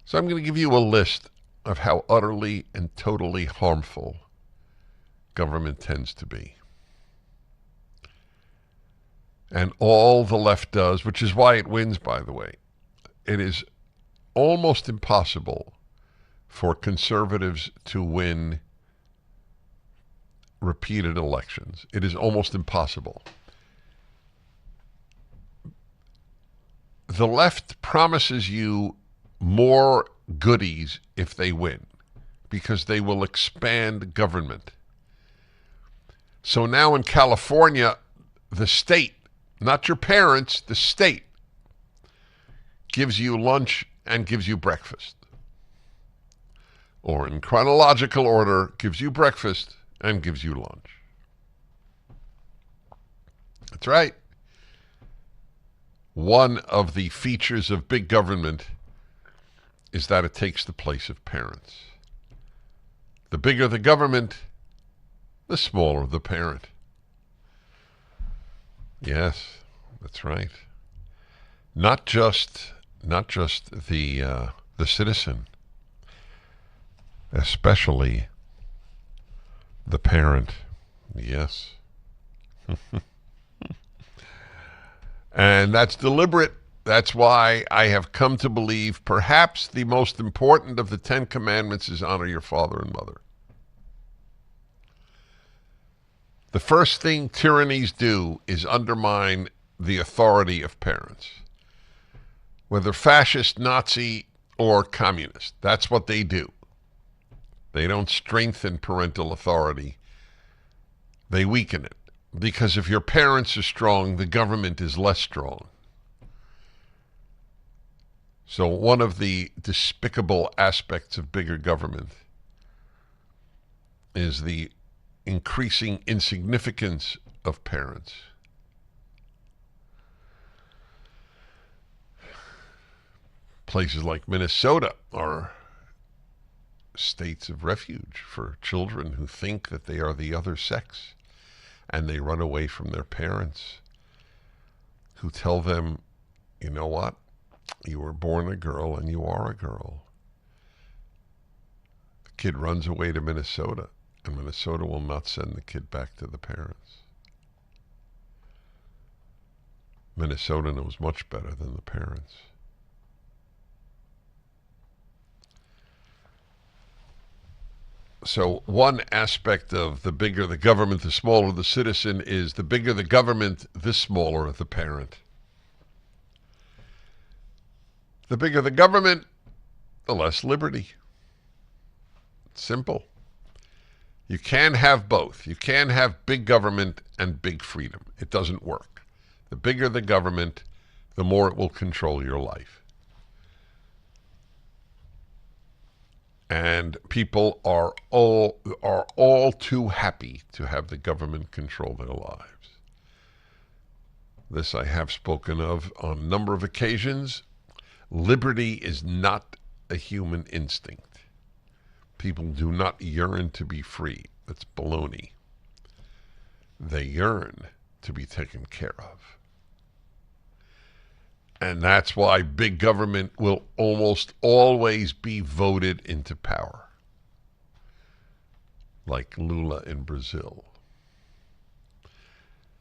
So I'm going to give you a list of how utterly and totally harmful government tends to be. And all the left does, which is why it wins, by the way, it is almost impossible for conservatives to win repeated elections. It is almost impossible. The left promises you more goodies if they win, because they will expand government. So now in California, the state, not your parents, the state, gives you lunch and gives you breakfast. Or in chronological order, gives you breakfast and gives you lunch. That's right. One of the features of big government is that it takes the place of parents. The bigger the government, the smaller the parent. Yes, that's right. Not just the citizen, especially the parent. Yes. And that's deliberate. That's why I have come to believe perhaps the most important of the 10 Commandments is honor your father and mother. The first thing tyrannies do is undermine the authority of parents, whether fascist, Nazi, or communist. That's what they do. They don't strengthen parental authority. They weaken it. Because if your parents are strong, the government is less strong. So one of the despicable aspects of bigger government is the increasing insignificance of parents. Places like Minnesota are states of refuge for children who think that they are the other sex, and they run away from their parents who tell them, you know what? You were born a girl and you are a girl. The kid runs away to Minnesota, and Minnesota will not send the kid back to the parents. Minnesota knows much better than the parents. So one aspect of the bigger the government, the smaller the citizen is the bigger the government, the smaller the parent. The bigger the government, the less liberty. It's simple. You can't have both. You can't have big government and big freedom. It doesn't work. The bigger the government, the more it will control your life. And people are all too happy to have the government control their lives. This I have spoken of on a number of occasions. Liberty is not a human instinct. People do not yearn to be free. That's baloney. They yearn to be taken care of. And that's why big government will almost always be voted into power. Like Lula in Brazil.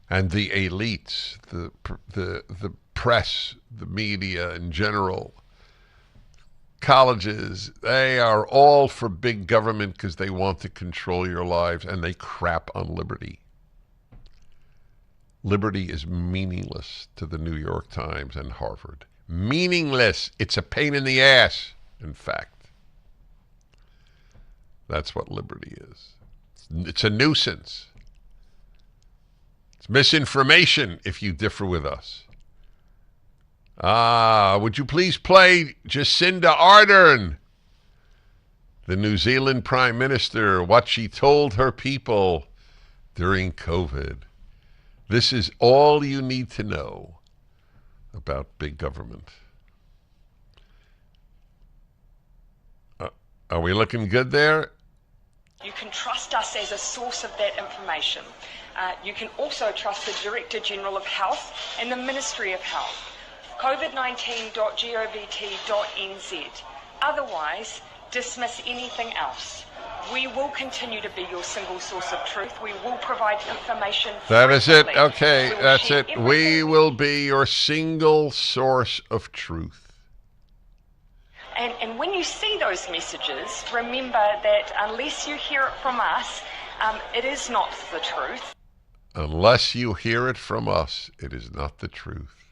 And the elites, the press, the media in general, colleges, they are all for big government because they want to control your lives, and they crap on liberty. Liberty is meaningless to the New York Times and Harvard. Meaningless. It's a pain in the ass, in fact. That's what liberty is. It's a nuisance. It's misinformation if you differ with us. Would you please play Jacinda Ardern, the New Zealand Prime Minister, what she told her people during COVID. This is all you need to know about big government. Are we looking good there? You can trust us as a source of that information. You can also trust the Director General of Health and the Ministry of Health. COVID19.govt.nz. Otherwise, dismiss anything else. We will continue to be your single source of truth. We will provide information. That is it. frequently. Okay, We will that's share it. We everything will be your single source of truth. And when you see those messages, remember that unless you hear it from us, it is not the truth. Unless you hear it from us, it is not the truth.